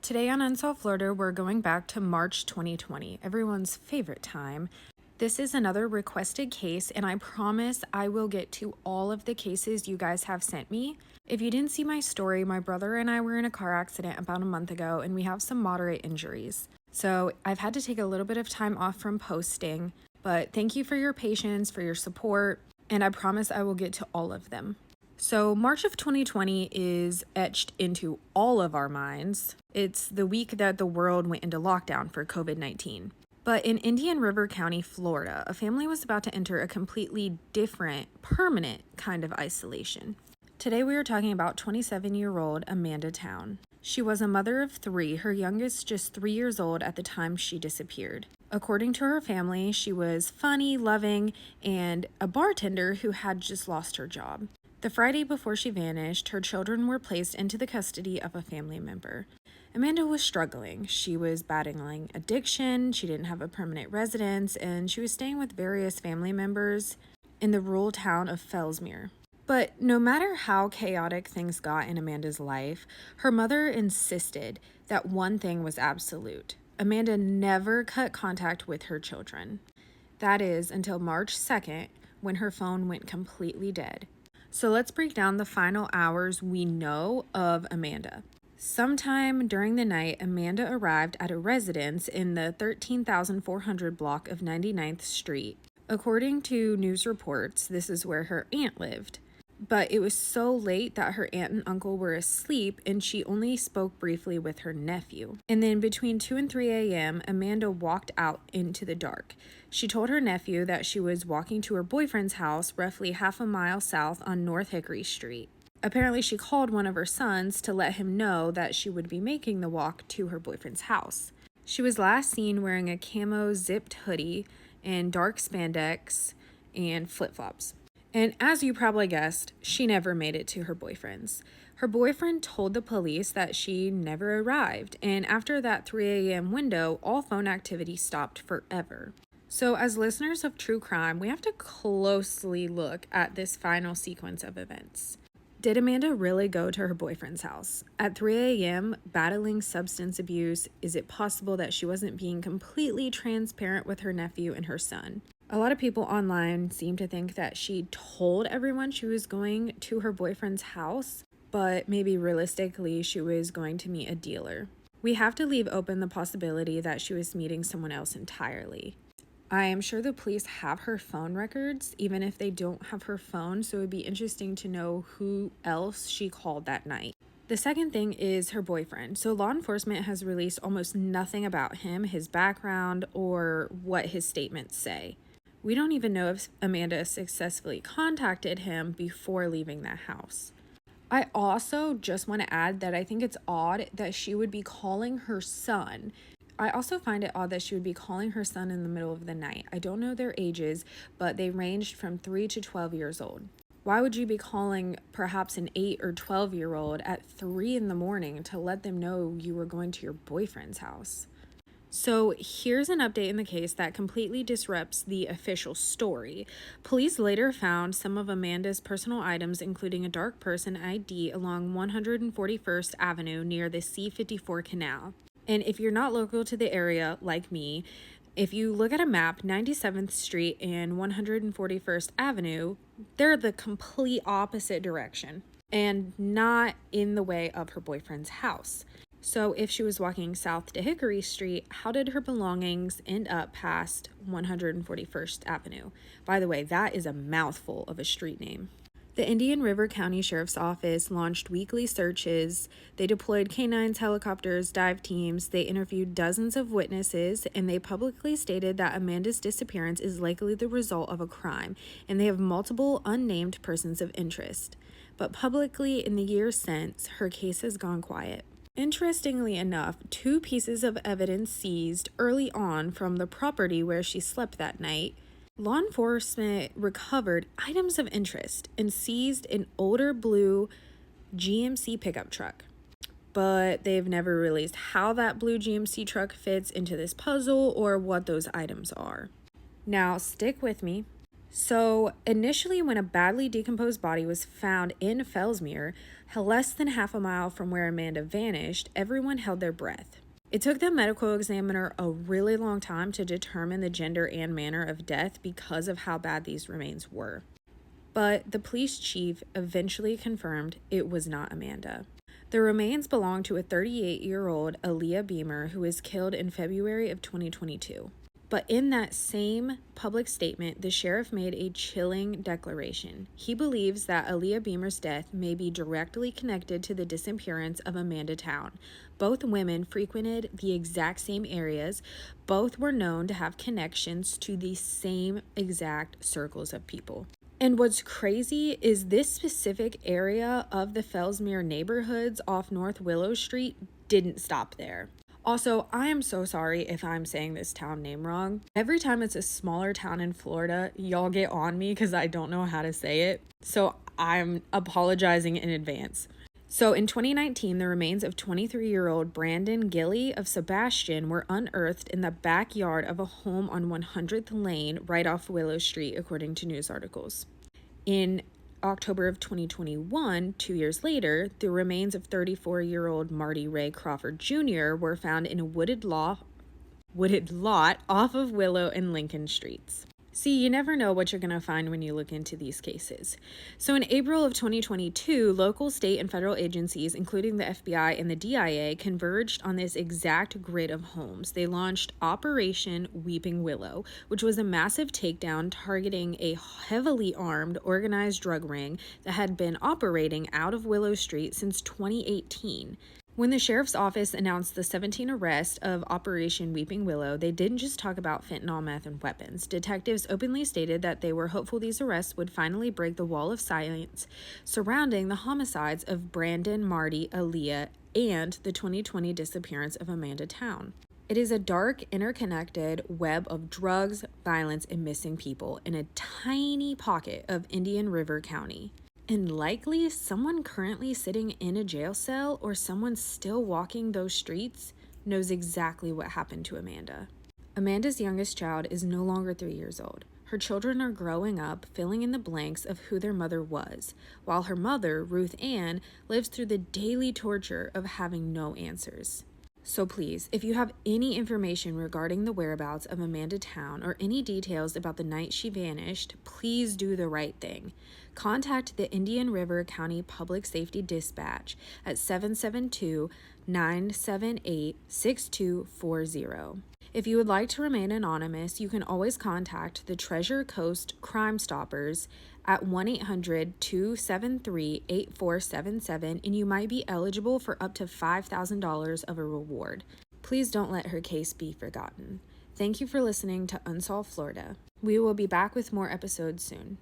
Today on Unsolved Florida, we're going back to March 2020, everyone's favorite time. This is another requested case, and I promise I will get to all of the cases you guys have sent me. If you didn't see my story, my brother and I were in a car accident about a month ago, and we have some moderate injuries. So I've had to take a little bit of time off from posting, but thank you for your patience, for your support, and I promise I will get to all of them. So March of 2020 is etched into all of our minds. It's the week that the world went into lockdown for COVID-19. But in Indian River County, Florida, a family was about to enter a completely different, permanent kind of isolation. Today we are talking about 27-year-old Amanda Town. She was a mother of 3, her youngest just 3 years old at the time she disappeared. According to her family, she was funny, loving, and a bartender who had just lost her job. The Friday before she vanished, her children were placed into the custody of a family member. Amanda was struggling. She was battling addiction, she didn't have a permanent residence, and she was staying with various family members in the rural town of Fellsmere. But no matter how chaotic things got in Amanda's life, her mother insisted that one thing was absolute. Amanda never cut contact with her children. That is until March 2nd, when her phone went completely dead. So let's break down the final hours we know of Amanda. Sometime during the night, Amanda arrived at a residence in the 13,400 block of 99th Street. According to news reports, this is where her aunt lived. But it was so late that her aunt and uncle were asleep, and she only spoke briefly with her nephew. And then between 2 and 3 a.m., Amanda walked out into the dark. She told her nephew that she was walking to her boyfriend's house roughly half a mile south on North Hickory Street. Apparently, she called one of her sons to let him know that she would be making the walk to her boyfriend's house. She was last seen wearing a camo zipped hoodie and dark spandex and flip-flops. And as you probably guessed, she never made it to her boyfriend's. Her boyfriend told the police that she never arrived, and after that 3 a.m. window, all phone activity stopped forever. So as listeners of true crime, we have to closely look at this final sequence of events. Did Amanda really go to her boyfriend's house? At 3 a.m., battling substance abuse, is it possible that she wasn't being completely transparent with her nephew and her son? A lot of people online seem to think that she told everyone she was going to her boyfriend's house, but maybe realistically she was going to meet a dealer. We have to leave open the possibility that she was meeting someone else entirely. I am sure the police have her phone records, even if they don't have her phone, so it would be interesting to know who else she called that night. The second thing is her boyfriend. So law enforcement has released almost nothing about him, his background, or what his statements say. We don't even know if Amanda successfully contacted him before leaving that house. I also just want to add that I think it's odd that she would be calling her son. I also find it odd that she would be calling her son in the middle of the night. I don't know their ages, but they ranged from 3 to 12 years old. Why would you be calling perhaps an 8 or 12-year-old at 3 in the morning to let them know you were going to your boyfriend's house? So here's an update in the case that completely disrupts the official story. Police later found some of Amanda's personal items, including a dark person ID along 141st Avenue near the C-54 canal. And if you're not local to the area like me, if you look at a map, 97th Street and 141st Avenue, they're the complete opposite direction and not in the way of her boyfriend's house. So if she was walking south to Hickory Street, how did her belongings end up past 141st Avenue? By the way, that is a mouthful of a street name. The Indian River County Sheriff's Office launched weekly searches. They deployed canines, helicopters, dive teams. They interviewed dozens of witnesses, and they publicly stated that Amanda's disappearance is likely the result of a crime, and they have multiple unnamed persons of interest. But publicly, in the years since, her case has gone quiet. Interestingly enough, 2 pieces of evidence seized early on from the property where she slept that night. Law enforcement recovered items of interest and seized an older blue GMC pickup truck. But they've never released how that blue GMC truck fits into this puzzle or what those items are. Now, stick with me. So, initially, when a badly decomposed body was found in Fellsmere, less than half a mile from where Amanda vanished, everyone held their breath. It took the medical examiner a really long time to determine the gender and manner of death because of how bad these remains were. But the police chief eventually confirmed it was not Amanda. The remains belonged to a 38-year-old Aaliyah Beamer who was killed in February of 2022. But in that same public statement, the sheriff made a chilling declaration. He believes that Aaliyah Beamer's death may be directly connected to the disappearance of Amanda Town. Both women frequented the exact same areas. Both were known to have connections to the same exact circles of people. And what's crazy is this specific area of the Fellsmere neighborhoods off North Willow Street didn't stop there. Also, I am so sorry if I'm saying this town name wrong. Every time it's a smaller town in Florida, y'all get on me because I don't know how to say it. So I'm apologizing in advance. So in 2019, the remains of 23-year-old Brandon Gilly of Sebastian were unearthed in the backyard of a home on 100th Lane right off Willow Street, according to news articles. In October of 2021, 2 years later, the remains of 34-year-old Marty Ray Crawford Jr. were found in a wooded lot off of Willow and Lincoln Streets. See, you never know what you're going to find when you look into these cases. So in April of 2022, local, state, and federal agencies, including the FBI and the DIA, converged on this exact grid of homes. They launched Operation Weeping Willow, which was a massive takedown targeting a heavily armed, organized drug ring that had been operating out of Willow Street since 2018. When the sheriff's office announced the 17 arrests of Operation Weeping Willow, they didn't just talk about fentanyl, meth, and weapons. Detectives openly stated that they were hopeful these arrests would finally break the wall of silence surrounding the homicides of Brandon, Marty, Aaliyah, and the 2020 disappearance of Amanda Town. It is a dark, interconnected web of drugs, violence, and missing people in a tiny pocket of Indian River County. And likely someone currently sitting in a jail cell or someone still walking those streets knows exactly what happened to Amanda. Amanda's youngest child is no longer 3 years old. Her children are growing up, filling in the blanks of who their mother was, while her mother, Ruth Ann, lives through the daily torture of having no answers. So please, if you have any information regarding the whereabouts of Amanda Town or any details about the night she vanished, please do the right thing. Contact the Indian River County Public Safety Dispatch at 772-978-6240. If you would like to remain anonymous, you can always contact the Treasure Coast Crime Stoppers at 1-800-273-8477, and you might be eligible for up to $5,000 of a reward. Please don't let her case be forgotten. Thank you for listening to Unsolved Florida. We will be back with more episodes soon.